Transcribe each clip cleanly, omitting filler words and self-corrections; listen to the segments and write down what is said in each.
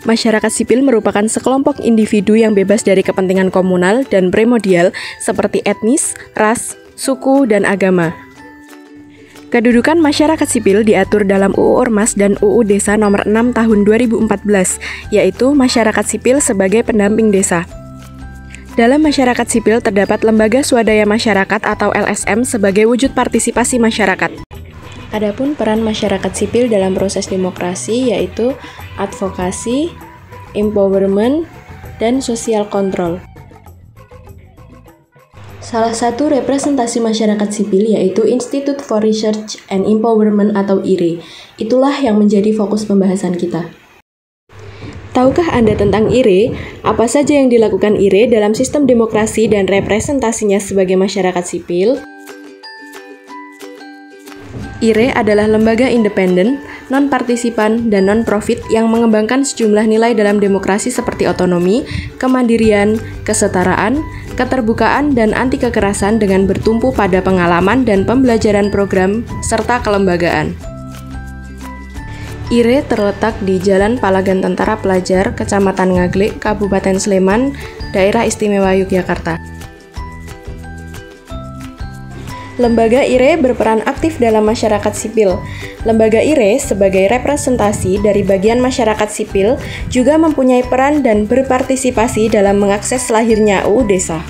Masyarakat sipil merupakan sekelompok individu yang bebas dari kepentingan komunal dan primordial seperti etnis, ras, suku, dan agama. Kedudukan masyarakat sipil diatur dalam UU Ormas dan UU Desa Nomor 6 Tahun 2014, yaitu masyarakat sipil sebagai pendamping desa. Dalam masyarakat sipil terdapat lembaga swadaya masyarakat atau LSM sebagai wujud partisipasi masyarakat. Adapun peran masyarakat sipil dalam proses demokrasi yaitu advokasi, empowerment, dan social control. Salah satu representasi masyarakat sipil yaitu Institute for Research and Empowerment atau IRE. Itulah yang menjadi fokus pembahasan kita. Tahukah Anda tentang IRE? Apa saja yang dilakukan IRE dalam sistem demokrasi dan representasinya sebagai masyarakat sipil? IRE adalah lembaga independen, non-partisipan, dan non-profit yang mengembangkan sejumlah nilai dalam demokrasi seperti otonomi, kemandirian, kesetaraan, keterbukaan, dan anti kekerasan dengan bertumpu pada pengalaman dan pembelajaran program serta kelembagaan. IRE terletak di Jalan Palagan Tentara Pelajar, Kecamatan Ngaglik, Kabupaten Sleman, Daerah Istimewa Yogyakarta. Lembaga IRE berperan aktif dalam masyarakat sipil. Lembaga IRE sebagai representasi dari bagian masyarakat sipil juga mempunyai peran dan berpartisipasi dalam mengakses lahirnya UU Desa.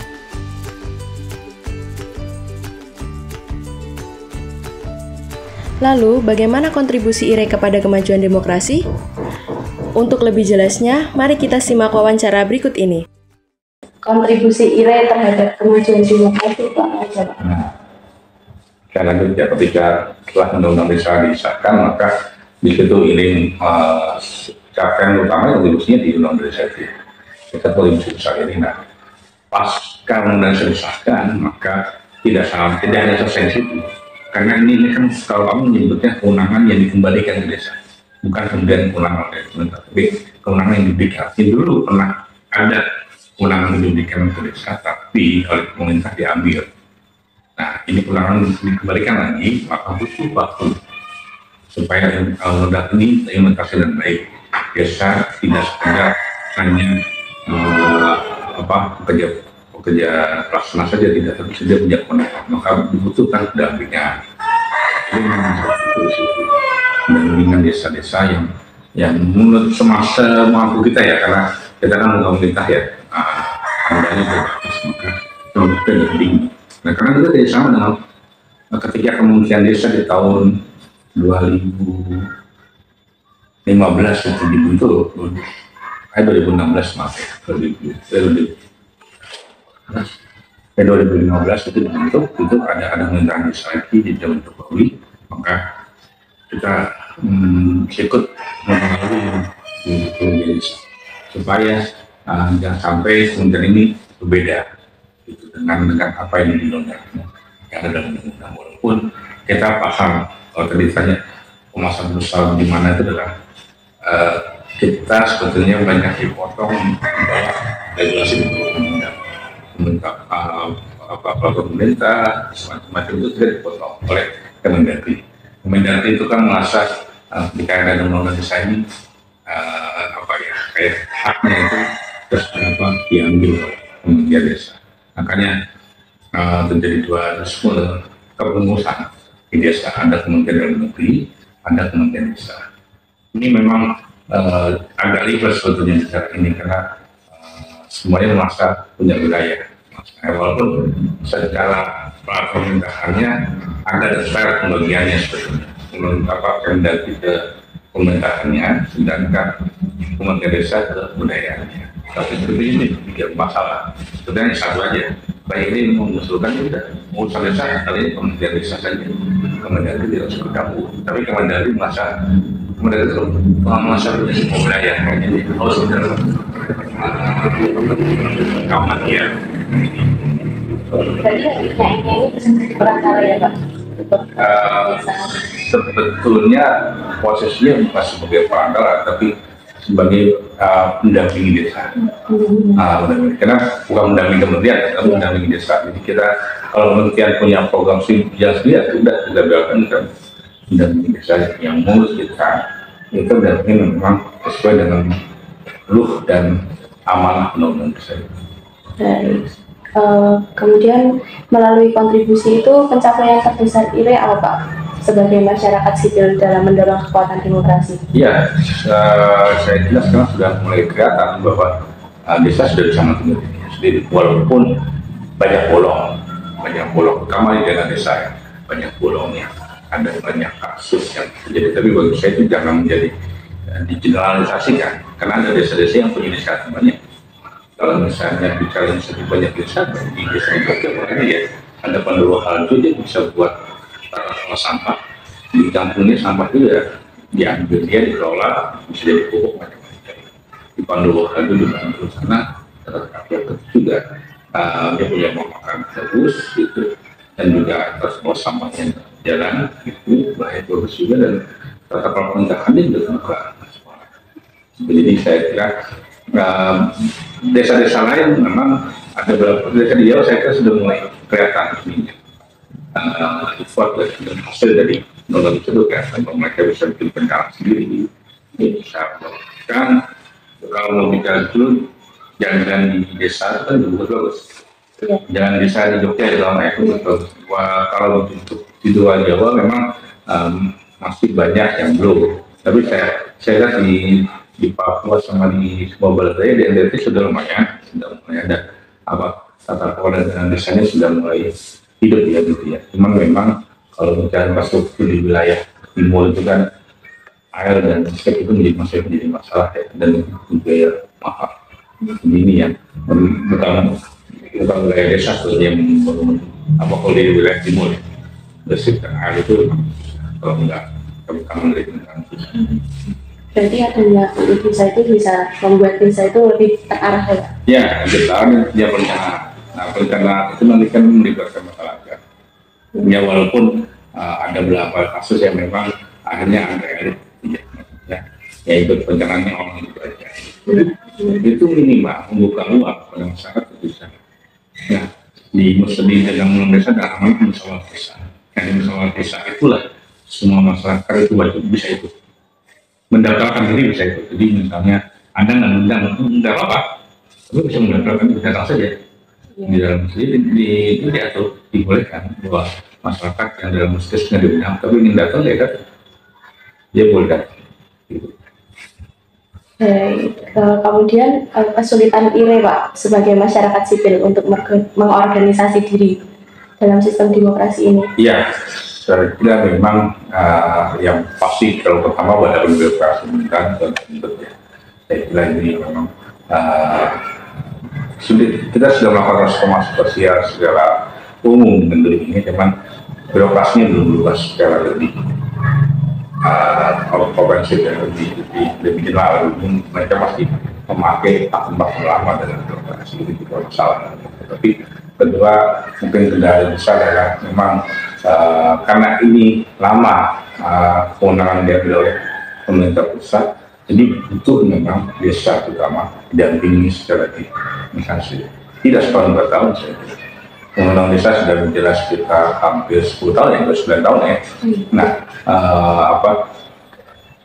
Lalu, bagaimana kontribusi IRE kepada kemajuan demokrasi? Untuk lebih jelasnya, mari kita simak wawancara berikut ini. Kontribusi IRE terhadap kemajuan demokrasi itu apa aja, Pak? Dan lanjutnya ketika setelah undang-undang desa disahkan, maka di situ ini capaian utama kontribusinya di undang-undang desa itu. Kita kontribusi besar ini. Nah, pasca undang-undang desa disahkan, maka tidak hanya sensitif. Karena ini kan kalau kamu menyebutnya kewenangan yang dikembalikan ke desa, bukan kemudian kewenangan oleh pemerintah, tapi kewenangan yang diberikan. Ini dulu pernah ada kewenangan yang diberikan ke desa, tapi oleh pemerintah diambil. Nah, ini kewenangan dikembalikan lagi, maka butuh waktu supaya undang ini implementasi dengan baik. Desa tidak sekedar hanya pekerja pelaksana saja, tidak, tapi saja punya kewenangan, maka dibutuhkan pendampingan. Ini mendampingan desa-desa yang menurut semasa mampu kita ya, karena kita kan pemerintah ya, anggarannya terbatas, maka kita pendamping. Nah, karena kita tidak sama dengan ketika Kementerian Desa di tahun 2015 itu dibentuk, 2016 maaf ya, 2015 itu dibentuk, itu ada pemerintahan desa lagi di zaman Jokowi, maka kita ikut mempengaruhi di desa supaya jangan sampai kementerian ini berbeda itu dengan apa yang diundangkan yang ada dalam undang-undang. Walaupun kita paham kalau tadi ditanya pemasangan besar di mana itu adalah kita sebetulnya banyak dipotong bahwa regulasi di undang-undang pemerintah semacam itu tidak dipotong oleh Kemendagri. Kemendagri itu kan merasa ketika ada undang-undang desa ini kayak haknya itu terus diambil oleh Kementerian Desa. Makanya terjadi dua resme kepengurusan di desa, ada Kementerian Dalam Negeri, ada Kementerian Desa. Ini memang agak ribet sebetulnya secara ini karena semuanya merasa punya wilayah. Walaupun secara pemerintahannya ada detail pembagiannya sebetulnya. Kendali ke pemerintahannya, sedangkan Kementerian Desa ke budayaannya. Tapi sebetulnya ini tidak masalah. Sebetulnya satu aja. Baik ini mengusulkan juga urusan desa kali ini Kementerian Desa saja. Kementerian tidak harus bergabung. Tapi Kementerian merasa itu semua wilayah ini harus bergabung. Kawan ya. Jadi ini berangkali ya Pak? Sebetulnya posisinya bukan sebagai perantara, tapi sebagai pendampingi desa. Karena bukan mendampingi kementerian, tapi mendampingi desa. Jadi kita kalau kementerian punya program yang sendiri, sudah kita biarkan kan mendampingi desa yang mengurus kita. Itu berarti memang sesuai dengan ruh dan amanah undang-undang desa. Baik. Kemudian melalui kontribusi itu pencapaian terbesar IRE apa Pak sebagai masyarakat sipil dalam mendorong kekuatan demokrasi? Ya, saya kira sekarang sudah mulai kelihatan bahwa desa sudah bisa mengatur dirinya sendiri, walaupun banyak bolong, terutama di daerah desa ya, banyak bolongnya, ada banyak kasus yang terjadi. Tapi bagi saya itu jangan menjadi digeneralisasikan, karena ada desa-desa yang punya desa banyak. Kalau misalnya bicara sedikit banyak desa, di desa itu makanya ya ada Pandowo itu dia bisa buat tata sampah di kampungnya, sampah itu ya diambil, dia dikelola, bisa jadi pupuk macam-macam. Di Pandowo itu di Bantul sana terdapat juga dia punya makan bagus gitu, dan juga terus bawa sampahnya jalan itu bagus juga, dan tata kelola pemerintahannya juga terbuka. Jadi saya kira desa-desa lain memang ada beberapa desa di Jawa saya kira sudah mulai kelihatan ini effort dan hasil dari undang itu kelihatan bahwa mereka bisa bikin perencanaan sendiri, bisa melakukan. Kalau mau bicara dulu jalan di desa itu kan juga bagus. Jalan desa di Jogja di Lama itu bagus. Kalau untuk di luar Jawa memang masih banyak yang belum. Tapi saya lihat di Papua sama di Sumbawa Barat di NTT sudah lumayan ada tata kelola dan desanya sudah mulai hidup ya gitu ya. Cuman memang kalau bicara infrastruktur di wilayah timur itu kan air dan listrik itu menjadi masalah ya, dan biaya mahal. Ini yang bukan wilayah desa yang kalau di wilayah timur ya, listrik dan air itu kalau enggak kami dari Berarti adanya desa itu bisa membuat desa itu lebih terarah ya? Ya, dia perencanaan. Nah, perencanaan itu nanti kan melibatkan masyarakat. Ya, walaupun ada beberapa kasus yang memang akhirnya ada elit, ya ikut perencanaannya orang itu aja. Itu minimal membuka ruang pada masyarakat itu bisa. Nah, di dalam desa dan amanah musyawarah desa. Nah, di musyawarah desa itulah semua masyarakat itu wajib bisa ikut. Mendaftarkan diri bisa ikut. Jadi misalnya Anda nggak apa-apa, tapi bisa mendaftarkan diri, datang saja. Di dalam sendiri itu diatur, dibolehkan bahwa masyarakat yang dalam muskesnya diundang, tapi ingin datang ya kan, dia boleh datang. Gitu. Kemudian kesulitan IRE Pak sebagai masyarakat sipil untuk mengorganisasi diri dalam sistem demokrasi ini. Iya, saya kira memang yang pasti kalau pertama pada birokrasi pemerintahan tentunya. Saya kira ini memang sulit. Kita sudah melakukan transformasi sosial secara umum tentu ini, cuman birokrasinya belum luas secara lebih komprehensif dan lebih general. Mereka masih memakai tempat lama dalam birokrasi, itu juga masalah. Tapi kedua mungkin kendala besar adalah memang karena ini lama kewenangan diambil oleh pemerintah pusat, jadi butuh memang desa terutama didampingi secara administrasi. Tidak setahun 2 tahun saya kira. Undang desa sudah berjalan sekitar hampir 10 tahun ya, 9 tahun ya. Nah,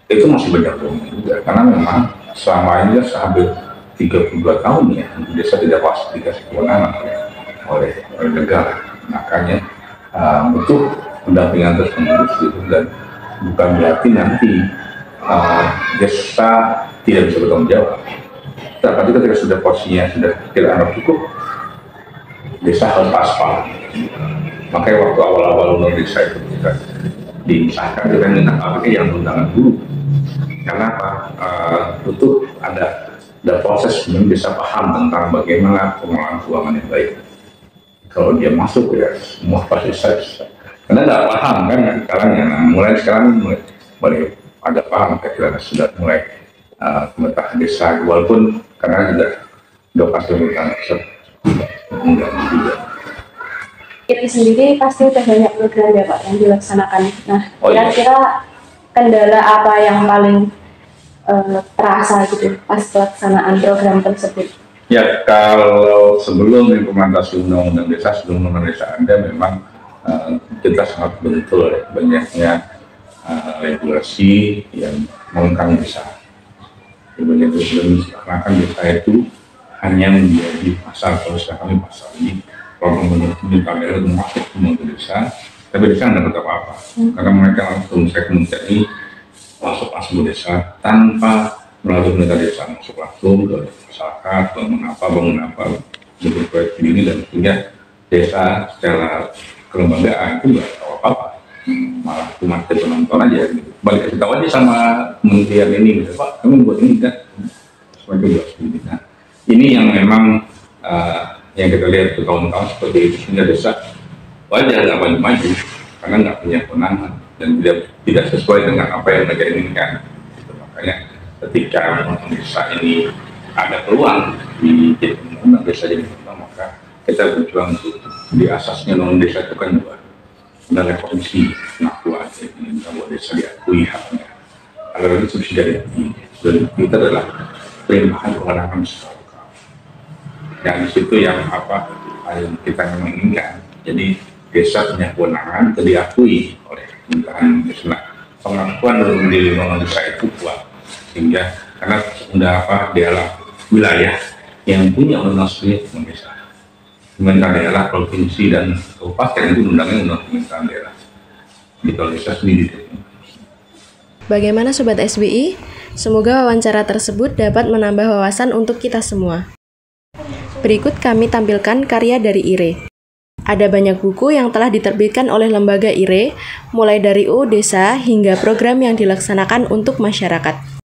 itu masih banyak juga karena memang selama ini hampir 32 tahun ya desa tidak pasti dikasih kewenangan oleh negara. Makanya butuh pendampingan terus-menerus gitu, dan bukan berarti nanti desa tidak bisa bertanggung jawab. Tapi ketika sudah posisinya sudah tidak ada cukup, desa harus aspal. Makanya waktu awal-awal undang desa itu kita disahkan dengan KPK yang undangan dulu. Karena apa? Butuh ada proses yang bisa paham tentang bagaimana pengelolaan keuangan yang baik. Kalau dia masuk ya semua pasti bisa. Karena nggak paham kan sekarang ya. Nah, mulai sekarang mulai ada paham, kira sudah mulai pemerintah desa, walaupun karena juga edukasi pemerintah enggak juga. Itu sendiri pasti udah banyak program ya Pak yang dilaksanakan. Nah, kira-kira kendala apa yang paling terasa gitu pas pelaksanaan program tersebut? Ya, kalau sebelum implementasi undang-undang desa, sebelum undang-undang desa ada memang kita sangat betul ya, banyaknya regulasi yang mengekang desa. Sebenarnya itu seakan desa itu hanya menjadi pasar, kalau sekarang pasar ini kalau pemerintah daerah itu masuk semua ke desa, tapi desa nggak dapat apa-apa karena mereka langsung, saya kemudian ini masuk ke desa tanpa melalui pemerintah desa, masuk langsung ke masyarakat, bangun apa bentuk proyek ini, dan sehingga desa secara kelembagaan itu nggak tahu apa-apa, malah cuma penonton aja gitu. Balik kita tahu aja sama kementerian ini gitu, Pak kami buat ini kan sebagai buat ini. Nah ini yang memang yang kita lihat ke tahun-tahun seperti itu, sehingga desa wajar nggak maju karena nggak punya kewenangan dan tidak sesuai dengan apa yang mereka inginkan gitu. Makanya ketika desa ini ada peluang di undang desa jadi undang, maka kita berjuang untuk di asasnya non desa itu kan juga ada komisi pengakuan, ini buat desa diakui haknya agar itu sudah diakui, dan kita adalah pelimpahan kewenangan secara lokal. Dan di situ yang yang kita memang inginkan, jadi desa punya kewenangan diakui oleh pemerintahan desa. Nah, pengakuan di undang desa itu kuat, sehingga karena sudah daerah wilayah yang punya undang desa, pemerintah daerah, provinsi dan kabupaten itu undangnya undang pemerintahan daerah. Di kalau desa sendiri. Bagaimana Sobat SBI? Semoga wawancara tersebut dapat menambah wawasan untuk kita semua. Berikut kami tampilkan karya dari IRE. Ada banyak buku yang telah diterbitkan oleh lembaga IRE, mulai dari UU Desa hingga program yang dilaksanakan untuk masyarakat.